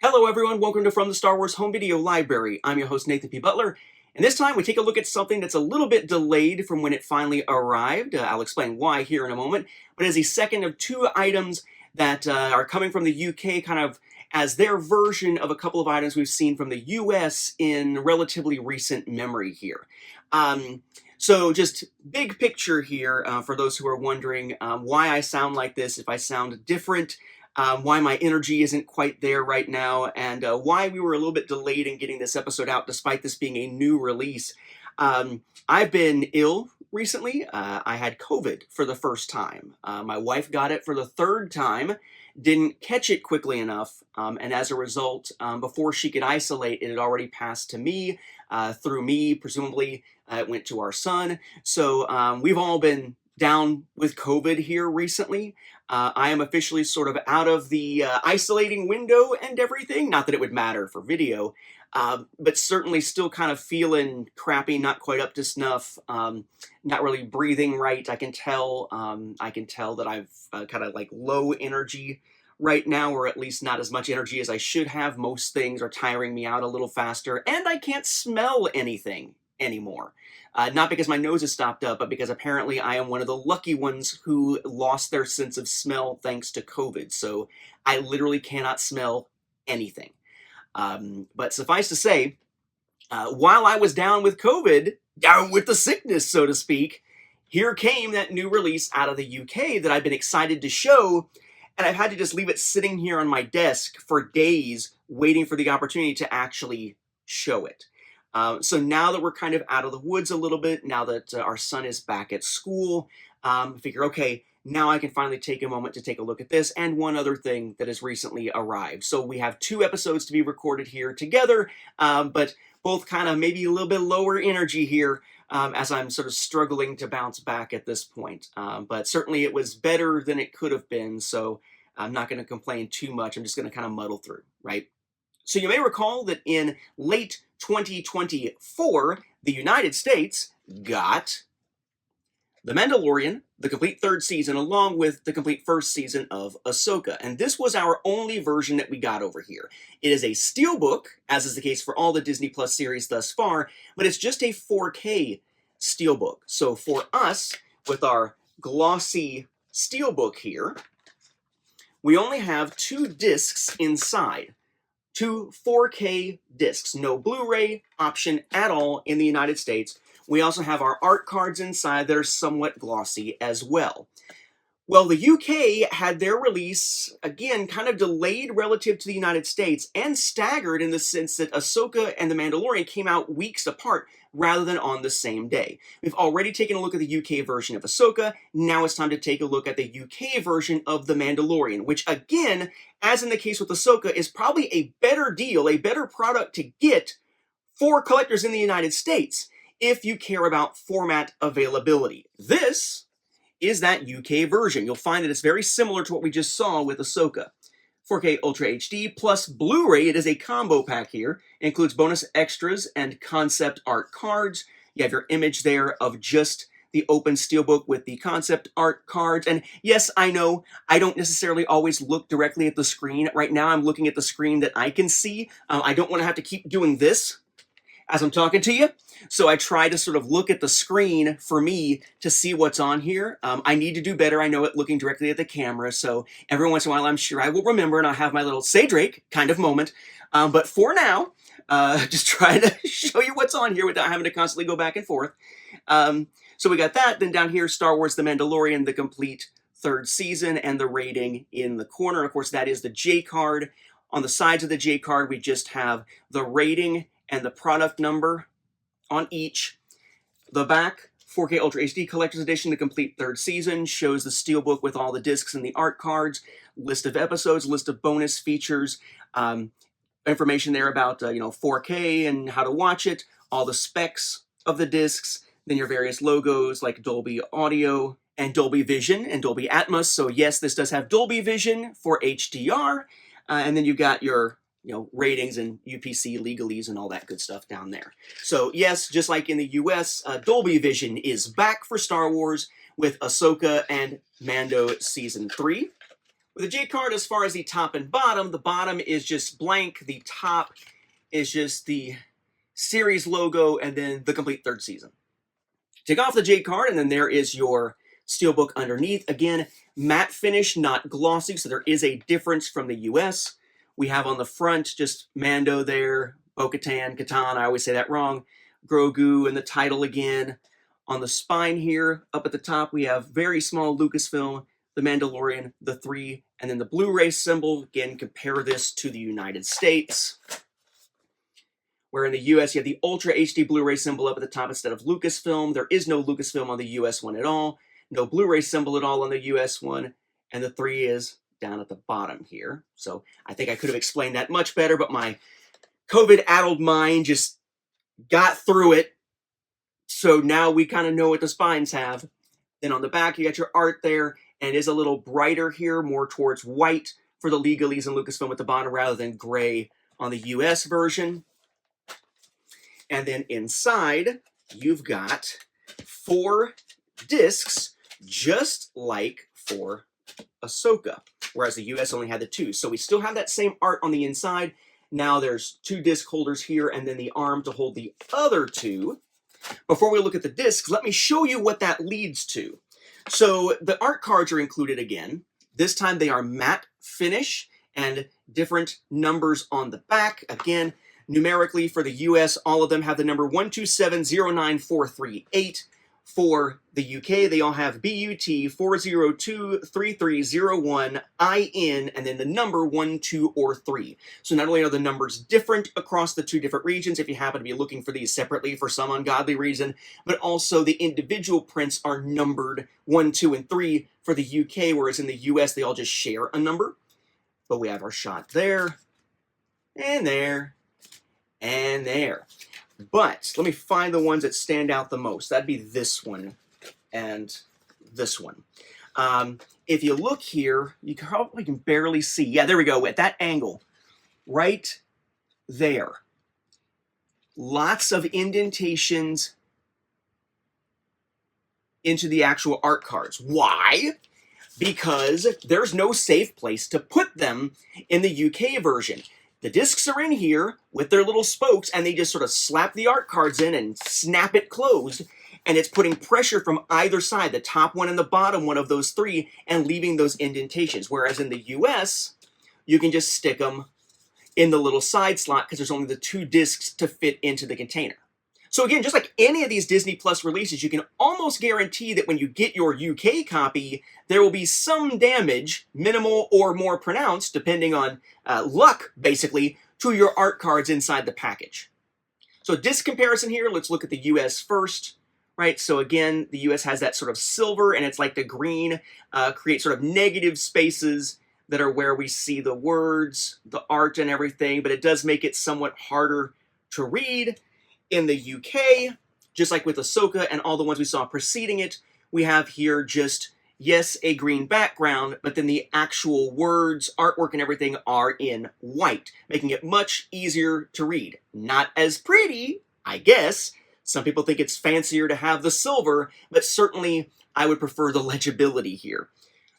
Hello everyone, welcome to From the Star Wars Home Video Library. I'm your host Nathan P. Butler, and this time we take a look at something that's a little bit delayed from when it finally arrived. I'll explain why here in a moment, but as a second of two items that are coming from the UK kind of as their version of a couple of items we've seen from the US in relatively recent memory here. So just big picture here for those who are wondering why I sound like this, if I sound different, why my energy isn't quite there right now, and why we were a little bit delayed in getting this episode out despite this being a new release. I've been ill recently. I had COVID for the first time. My wife got it for the third time, didn't catch it quickly enough, and as a result, before she could isolate, it had already passed to me, through me, presumably it went to our son. So we've all been down with COVID here recently. I am officially sort of out of the isolating window and everything. Not that it would matter for video, but certainly still kind of feeling crappy, not quite up to snuff, not really breathing right. I can tell that I've kind of like low energy right now, or at least not as much energy as I should have. Most things are tiring me out a little faster, and I can't smell anything anymore. Not because my nose is stopped up, but because apparently I am one of the lucky ones who lost their sense of smell thanks to COVID. So I literally cannot smell anything. But suffice to say, while I was down with COVID, down with the sickness, so to speak, here came that new release out of the UK that I've been excited to show, and I've had to just leave it sitting here on my desk for days waiting for the opportunity to actually show it. So now that we're kind of out of the woods a little bit, now that our son is back at school, I figure, okay, now I can finally take a moment to take a look at this and one other thing that has recently arrived. So we have two episodes to be recorded here together, but both kind of maybe a little bit lower energy here as I'm sort of struggling to bounce back at this point. But certainly it was better than it could have been, so I'm not going to complain too much. I'm just going to kind of muddle through, right? So you may recall that in late 2024, the United States got The Mandalorian, the complete third season, along with the complete first season of Ahsoka. And this was our only version that we got over here. It is a steelbook, as is the case for all the Disney Plus series thus far, but it's just a 4K steelbook. So for us, with our glossy steelbook here, we only have two discs inside. Two 4K discs, no Blu-ray option at all in the United States. We also have our art cards inside that are somewhat glossy as well. Well, the UK had their release, again, kind of delayed relative to the United States and staggered in the sense that Ahsoka and The Mandalorian came out weeks apart rather than on the same day. We've already taken a look at the UK version of Ahsoka. Now it's time to take a look at the UK version of The Mandalorian, which again, as in the case with Ahsoka, is probably a better deal, a better product to get for collectors in the United States if you care about format availability. This is that UK version. You'll find that it's very similar to what we just saw with Ahsoka. 4K Ultra HD plus Blu-ray. It is a combo pack here. It includes bonus extras and concept art cards. You have your image there of just the open steelbook with the concept art cards. And yes, I know I don't necessarily always look directly at the screen. Right now I'm looking at the screen that I can see. I don't want to have to keep doing this as I'm talking to you. So I try to sort of look at the screen for me to see what's on here. I need to do better, I know it, looking directly at the camera. So every once in a while, I'm sure I will remember and I'll have my little say Drake kind of moment. But for now, just trying to show you what's on here without having to constantly go back and forth. So we got that. Then down here, Star Wars The Mandalorian, the complete third season, and the rating in the corner. Of course, that is the J card. On the sides of the J card, we just have the rating and the product number on each. The back, 4K Ultra HD Collector's Edition, the complete third season, shows the steelbook with all the discs and the art cards, list of episodes, list of bonus features, information there about 4K and how to watch it, all the specs of the discs, then your various logos like Dolby Audio and Dolby Vision and Dolby Atmos. So yes, this does have Dolby Vision for HDR, and then you've got your ratings and UPC legalese and all that good stuff down there. So yes, just like in the US, Dolby Vision is back for Star Wars with Ahsoka and Mando Season 3. With the J card, as far as the top and bottom, the bottom is just blank. The top is just the series logo and then the complete third season. Take off the J card, and then there is your steelbook underneath. Again, matte finish, not glossy, so there is a difference from the US. We have on the front just Mando there, Bo-Katan, Katan, I always say that wrong, Grogu, and the title again. On the spine here, up at the top, we have very small Lucasfilm, the Mandalorian, the 3, and then the Blu-ray symbol. Again, compare this to the United States, where in the US, you have the Ultra HD Blu-ray symbol up at the top instead of Lucasfilm. There is no Lucasfilm on the US one at all. No Blu-ray symbol at all on the US one. And the 3 is down at the bottom here. So I think I could have explained that much better, but my COVID-addled mind just got through it. So now we kind of know what the spines have. Then on the back, you got your art there, and it is a little brighter here, more towards white for the legalese and Lucasfilm at the bottom rather than gray on the US version. And then inside, you've got 4 discs, just like for Ahsoka, whereas the US only had the 2. So we still have that same art on the inside. Now there's 2 disc holders here, and then the arm to hold the other 2. Before we look at the discs, let me show you what that leads to. So the art cards are included again. This time they are matte finish and different numbers on the back. Again, numerically, for the US, all of them have the number 127094338. For the UK, they all have BUT 4023301IN, and then the number 1, 2, or 3. So not only are the numbers different across the 2 different regions, if you happen to be looking for these separately for some ungodly reason, but also the individual prints are numbered 1, 2, and 3 for the UK, whereas in the US, they all just share a number. But we have our shot there, and there, and there. But let me find the ones that stand out the most. That'd be this one and this one. If you look here, you probably can barely see. Yeah, there we go. At that angle, right there. Lots of indentations into the actual art cards. Why? Because there's no safe place to put them in the UK version. The discs are in here with their little spokes, and they just sort of slap the art cards in and snap it closed, and it's putting pressure from either side, the top one and the bottom one of those 3, and leaving those indentations. Whereas in the US, you can just stick them in the little side slot because there's only the 2 discs to fit into the container. So again, just like any of these Disney Plus releases, you can almost guarantee that when you get your UK copy, there will be some damage, minimal or more pronounced, depending on luck, basically, to your art cards inside the package. So disc comparison here, let's look at the US first, right? So again, the US has that sort of silver, and it's like the green creates sort of negative spaces that are where we see the words, the art, and everything, but it does make it somewhat harder to read. In the UK, just like with Ahsoka and all the ones we saw preceding it, we have here just, yes, a green background, but then the actual words, artwork, and everything are in white, making it much easier to read. Not as pretty, I guess. Some people think it's fancier to have the silver, but certainly I would prefer the legibility here.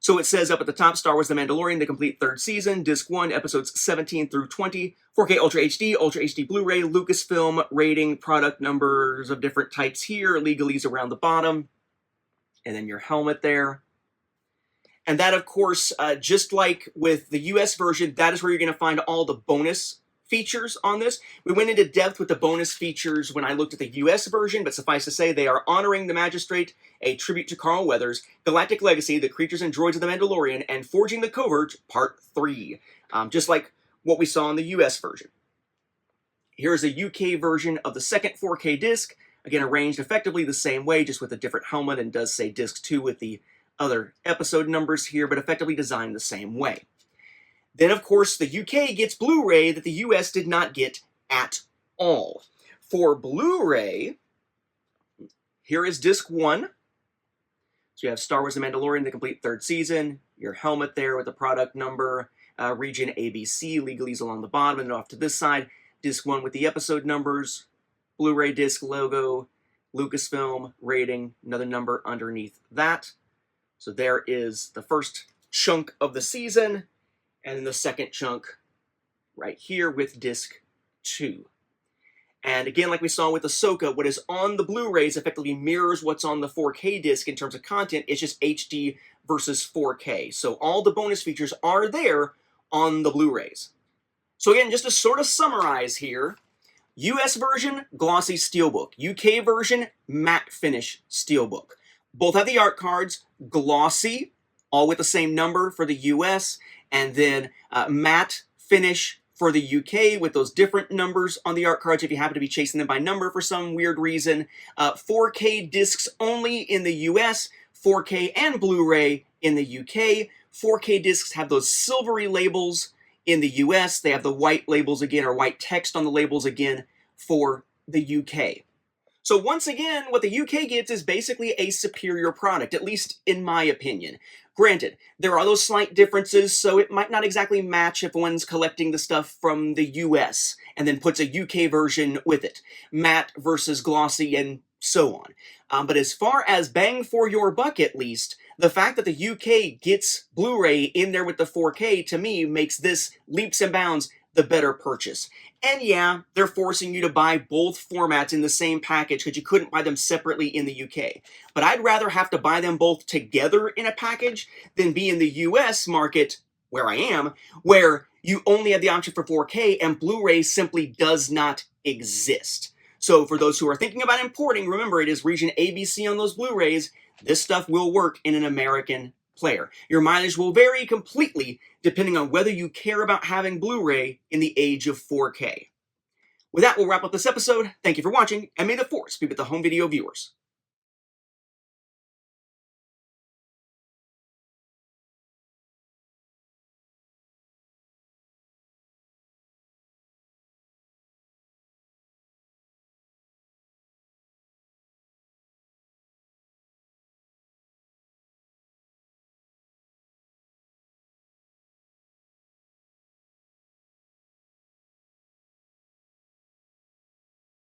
So it says up at the top, Star Wars The Mandalorian, the complete third season, Disc 1, episodes 17 through 20, 4K Ultra HD Blu-ray, Lucasfilm, rating, product numbers of different types here, legalese around the bottom, and then your helmet there. And that, of course, just like with the US version, that is where you're going to find all the bonus features on this. We went into depth with the bonus features when I looked at the US version, but suffice to say, they are Honoring the Magistrate, a tribute to Carl Weathers, Galactic Legacy, The Creatures and Droids of the Mandalorian, and Forging the Covert, Part 3. Just like what we saw in the US version. Here's a UK version of the second 4K disc, again arranged effectively the same way, just with a different helmet, and does say Disc 2 with the other episode numbers here, but effectively designed the same way. Then, of course, the UK gets Blu-ray that the US did not get at all. For Blu-ray, here is Disc 1. So you have Star Wars The Mandalorian, the complete third season, your helmet there with the product number, region ABC, legalese along the bottom, and off to this side, Disc 1 with the episode numbers, Blu-ray disc logo, Lucasfilm, rating, another number underneath that. So there is the first chunk of the season, and then the second chunk right here with disc 2. And again, like we saw with Ahsoka, what is on the Blu-rays effectively mirrors what's on the 4K disc in terms of content. It's just HD versus 4K. So all the bonus features are there on the Blu-rays. So again, just to sort of summarize here, US version, glossy steelbook. UK version, matte finish steelbook. Both have the art cards, glossy, all with the same number for the US, and then matte finish for the UK with those different numbers on the art cards if you happen to be chasing them by number for some weird reason. 4K discs only in the US, 4K and Blu-ray in the UK. 4K discs have those silvery labels in the US. They have the white labels again, or white text on the labels again for the UK. So once again, what the UK gets is basically a superior product, at least in my opinion. Granted, there are those slight differences, so it might not exactly match if one's collecting the stuff from the US and then puts a UK version with it. Matte versus glossy and so on. But as far as bang for your buck at least, the fact that the UK gets Blu-ray in there with the 4K, to me, makes this leaps and bounds the better purchase. And yeah, they're forcing you to buy both formats in the same package because you couldn't buy them separately in the UK. But I'd rather have to buy them both together in a package than be in the US market, where I am, where you only have the option for 4K and Blu-ray simply does not exist. So for those who are thinking about importing, remember it is region ABC on those Blu-rays. This stuff will work in an American player. Your mileage will vary completely depending on whether you care about having Blu-ray in the age of 4K. With that, we'll wrap up this episode. Thank you for watching, and may the Force be with the home video viewers.